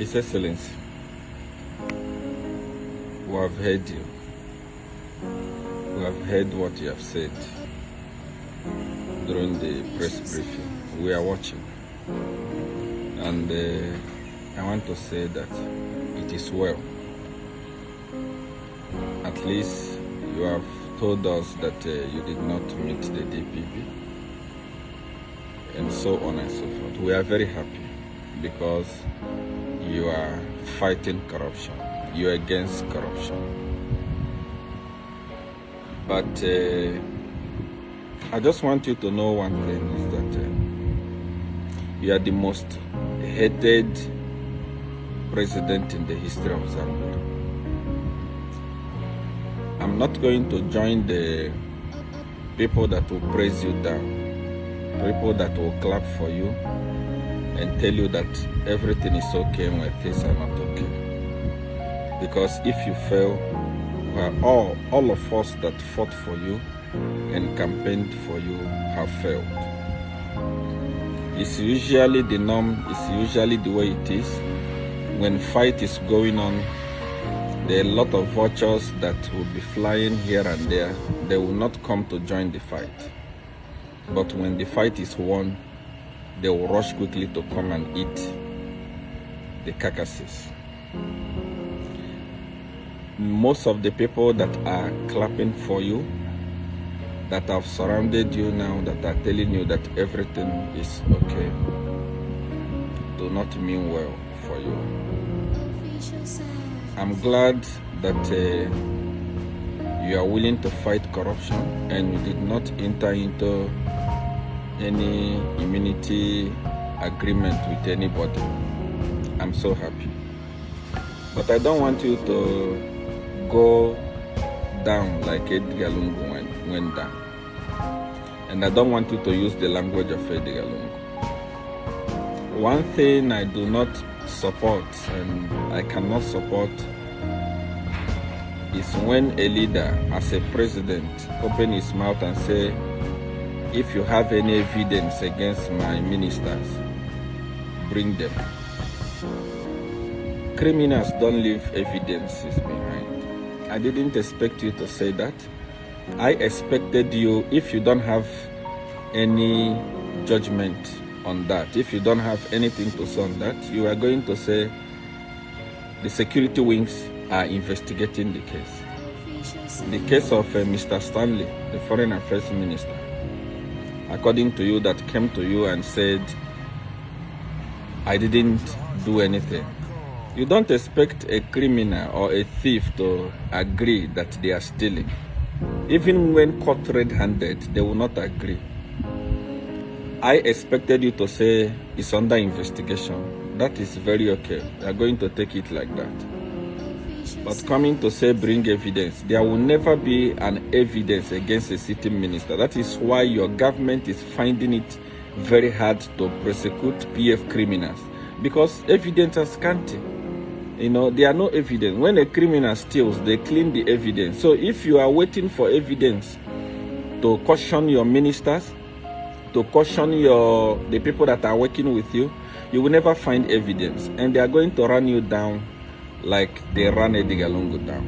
His Excellency, we have heard you. We have heard what you have said during the press briefing. We are watching. And I want to say that it is well. At least you have told us that you did not meet the DPP and so on and so forth. We are very happy because you are fighting corruption. You are against corruption. But I just want you to know one thing is that you are the most hated president in the history of Zambia. I'm not going to join the people that will praise you down, people that will clap for you and tell you that everything is okay when things are not okay. Because if you fail, well, all of us that fought for you and campaigned for you have failed. It's usually the norm, it's usually the way it is. When fight is going on, there are a lot of vultures that will be flying here and there. They will not come to join the fight. But when the fight is won, they will rush quickly to come and eat the carcasses. Most of the people that are clapping for you, that have surrounded you now, that are telling you that everything is okay, do not mean well for you. I'm glad that you are willing to fight corruption and you did not enter into any immunity agreement with anybody. I'm so happy. But I don't want you to go down like Edgar Lungu went down. And I don't want you to use the language of Edgar Lungu. One thing I do not support and I cannot support is when a leader, as a president, open his mouth and say, if you have any evidence against my ministers, bring them. Criminals don't leave evidences behind. I didn't expect you to say that. I expected you, if you don't have any judgment on that, if you don't have anything to say on that, you are going to say the security wings are investigating the case. The case of Mr. Stanley, the Foreign Affairs Minister, according to you, that came to you and said, I didn't do anything. You don't expect a criminal or a thief to agree that they are stealing. Even when caught red-handed, they will not agree. I expected you to say it's under investigation. That is very okay. We are going to take it like that. But coming to say bring evidence, there will never be an evidence against a sitting minister. That is why your government is finding it very hard to prosecute PF criminals, because evidence is scanty. You know, there are no evidence. When a criminal steals, they clean the evidence. So if you are waiting for evidence to caution your ministers, to caution the people that are working with you, you will never find evidence. And they are going to run you down like they ran Edgar Lungu down.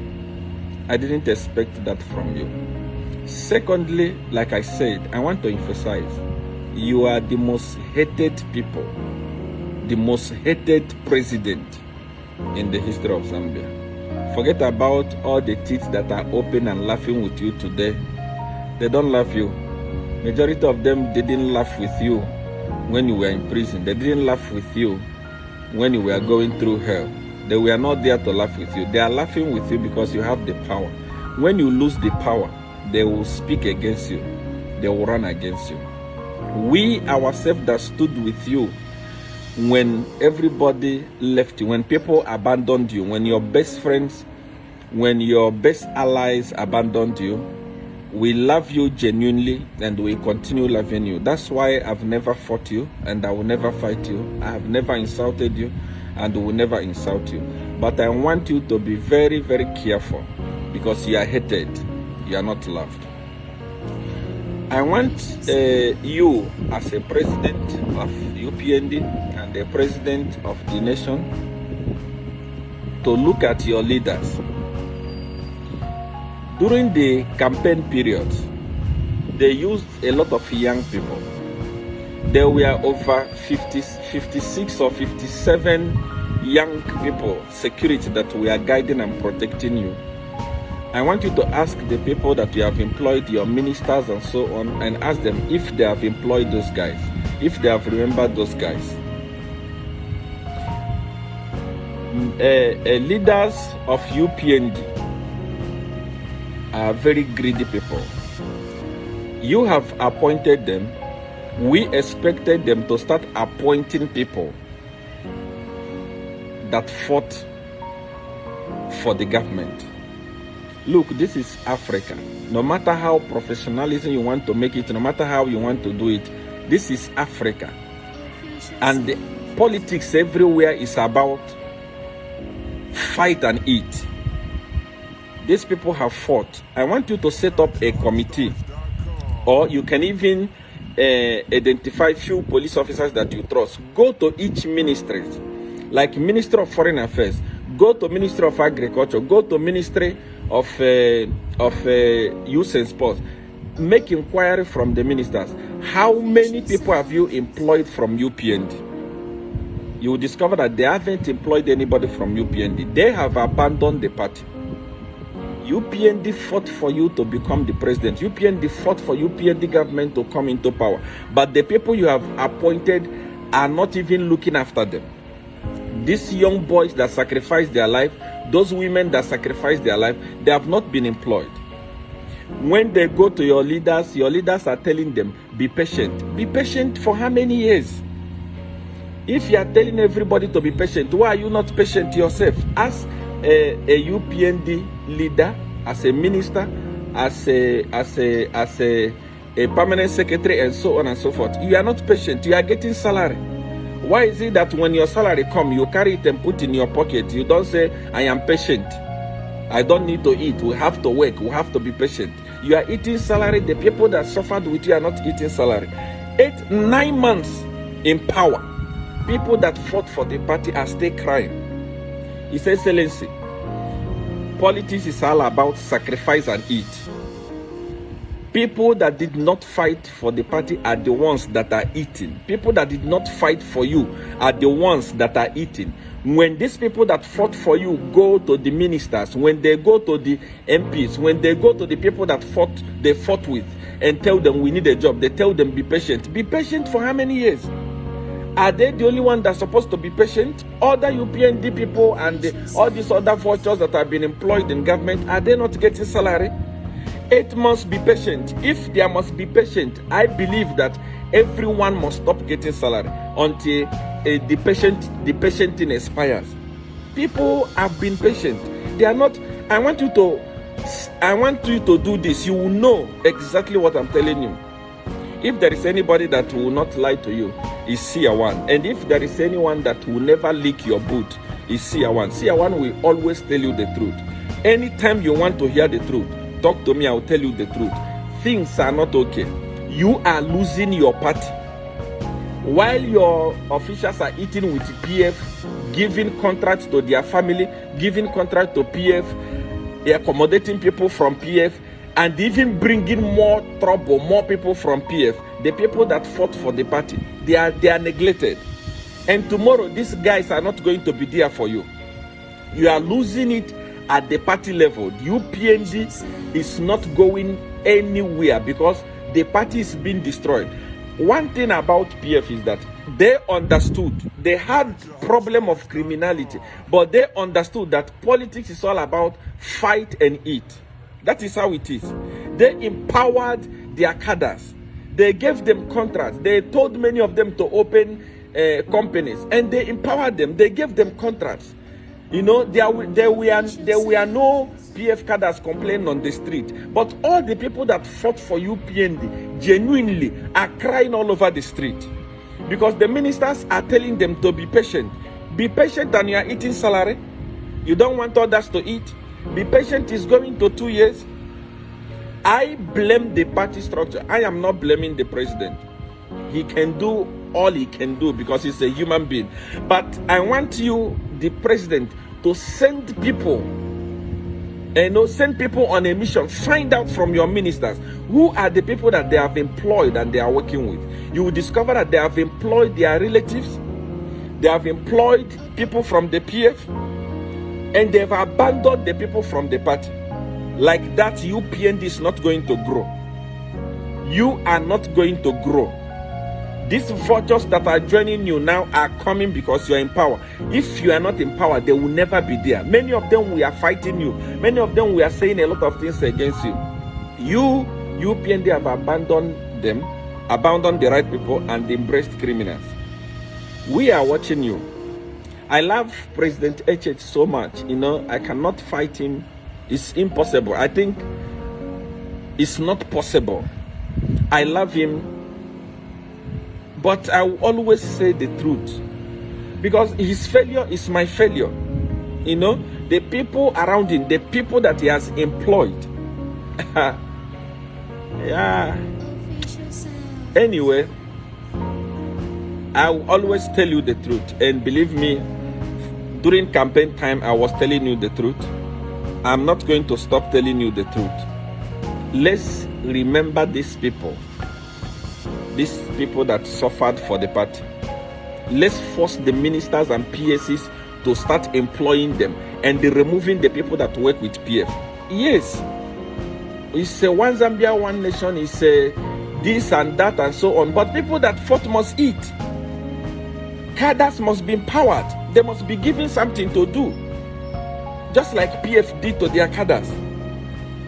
I didn't expect that from you. Secondly, like I said, I want to emphasize, you are the most hated people, the most hated president in the history of Zambia. Forget about all the teeth that are open and laughing with you today. They don't love you. Majority of them didn't laugh with you when you were in prison. They didn't laugh with you when you were going through hell. They were not there to laugh with you. They are laughing with you because you have the power. When you lose the power, they will speak against you. They will run against you. We ourselves that stood with you when everybody left you, when people abandoned you, when your best friends, when your best allies abandoned you, we love you genuinely and we continue loving you. That's why I've never fought you and I will never fight you. I have never insulted you and will never insult you. But I want you to be very, very careful because you are hated. You are not loved. I want you as a president of UPND and the president of the nation to look at your leaders. During the campaign period, they used a lot of young people. There were over 56 or 57 young people, security, that were guiding and protecting you. I want you to ask the people that you have employed, your ministers and so on, and ask them if they have employed those guys, if they have remembered those guys. Leaders of UPND are very greedy people. You have appointed them. We expected them to start appointing people that fought for the government. Look, this is Africa. No matter how professionalism you want to make it, no matter how you want to do it, this is Africa. And the politics everywhere is about fight and eat. These people have fought. I want you to set up a committee, or you can even identify few police officers that you trust. Go to each ministry, like Ministry of Foreign Affairs, go to Ministry of Agriculture, go to Ministry of Youth and Sports. Make inquiry from the ministers. How many people have you employed from UPND? You will discover that they haven't employed anybody from UPND. They have abandoned the party. UPND fought for you to become the president. UPND fought for UPND government to come into power. But the people you have appointed are not even looking after them. These young boys that sacrificed their life, those women that sacrificed their life, they have not been employed. When they go to your leaders are telling them, be patient. Be patient for how many years? If you are telling everybody to be patient, why are you not patient yourself? As a UPND leader, as a minister, as a permanent secretary, and so on and so forth, you are not patient. You are getting salary. Why is it that when your salary comes, you carry it and put in your pocket? You don't say, I am patient. I don't need to eat. We have to work. We have to be patient. You are eating salary. The people that suffered with you are not eating salary. 9 months in power. People that fought for the party are still crying. His Excellency, politics is all about sacrifice and eat. People that did not fight for the party are the ones that are eating. People that did not fight for you are the ones that are eating. When these people that fought for you go to the ministers, when they go to the MPs, when they go to the people that they fought with and tell them we need a job, they tell them be patient. Be patient for how many years? Are they the only one that's supposed to be patient? Other UPND people and all these other vultures that have been employed in government, are they not getting salary? 8 months, be patient. If there must be patient, I believe that everyone must stop getting salary until the patient thing expires. People have been patient. They are not. I want you to do this. You will know exactly what I'm telling you. If there is anybody that will not lie to you, is Seer one. And if there is anyone that will never leak your boot, is Seer one. Seer one will always tell you the truth. Anytime you want to hear the truth, talk to me, I will tell you the truth. Things are not okay. You are losing your party. While your officials are eating with PF, giving contracts to their family, giving contracts to PF, accommodating people from PF, and even bringing more trouble, more people from PF, the people that fought for the party, they are neglected. And tomorrow, these guys are not going to be there for you. You are losing it at the party level. UPND is not going anywhere because the party is being destroyed. One thing about PF is that they understood. They had problem of criminality, but they understood that politics is all about fight and eat. That is how it is. They empowered their cadres. They gave them contracts. They told many of them to open companies, and they empowered them. They gave them contracts. You know, there were no PF cadres complaining on the street, but all the people that fought for UPND genuinely are crying all over the street because the ministers are telling them to be patient. Be patient and you are eating salary. You don't want others to eat. Be patient is going to 2 years. I blame the party structure. I am not blaming the president. He can do all he can do because he's a human being. But I want you, the president, to send people, send people on a mission. Find out from your ministers who are the people that they have employed and they are working with. You will discover that they have employed their relatives, they have employed people from the PF, and they've abandoned the people from the party. Like that, UPND is not going to grow. You are not going to grow. These vultures that are joining you now are coming because you are in power. If you are not in power, they will never be there. Many of them, we are fighting you. Many of them, we are saying a lot of things against you. You, UPND, have abandoned them, abandoned the right people, and embraced criminals. We are watching you. I love President HH so much. I cannot fight him. It's impossible. I think it's not possible. I love him. But I will always say the truth, because his failure is my failure. The people around him, the people that he has employed. Yeah. Anyway, I will always tell you the truth. And believe me, during campaign time, I was telling you the truth. I'm not going to stop telling you the truth. Let's remember these people. These people that suffered for the party. Let's force the ministers and PSCs to start employing them and removing the people that work with PF. Yes, it's a one Zambia, one nation, it's a this and that and so on. But people that fought must eat. Cadres must be empowered. They must be given something to do. Just like PF did to their cadres.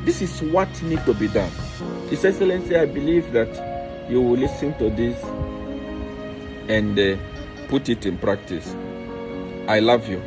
This is what needs to be done. His Excellency, I believe that you will listen to this and put it in practice. I love you.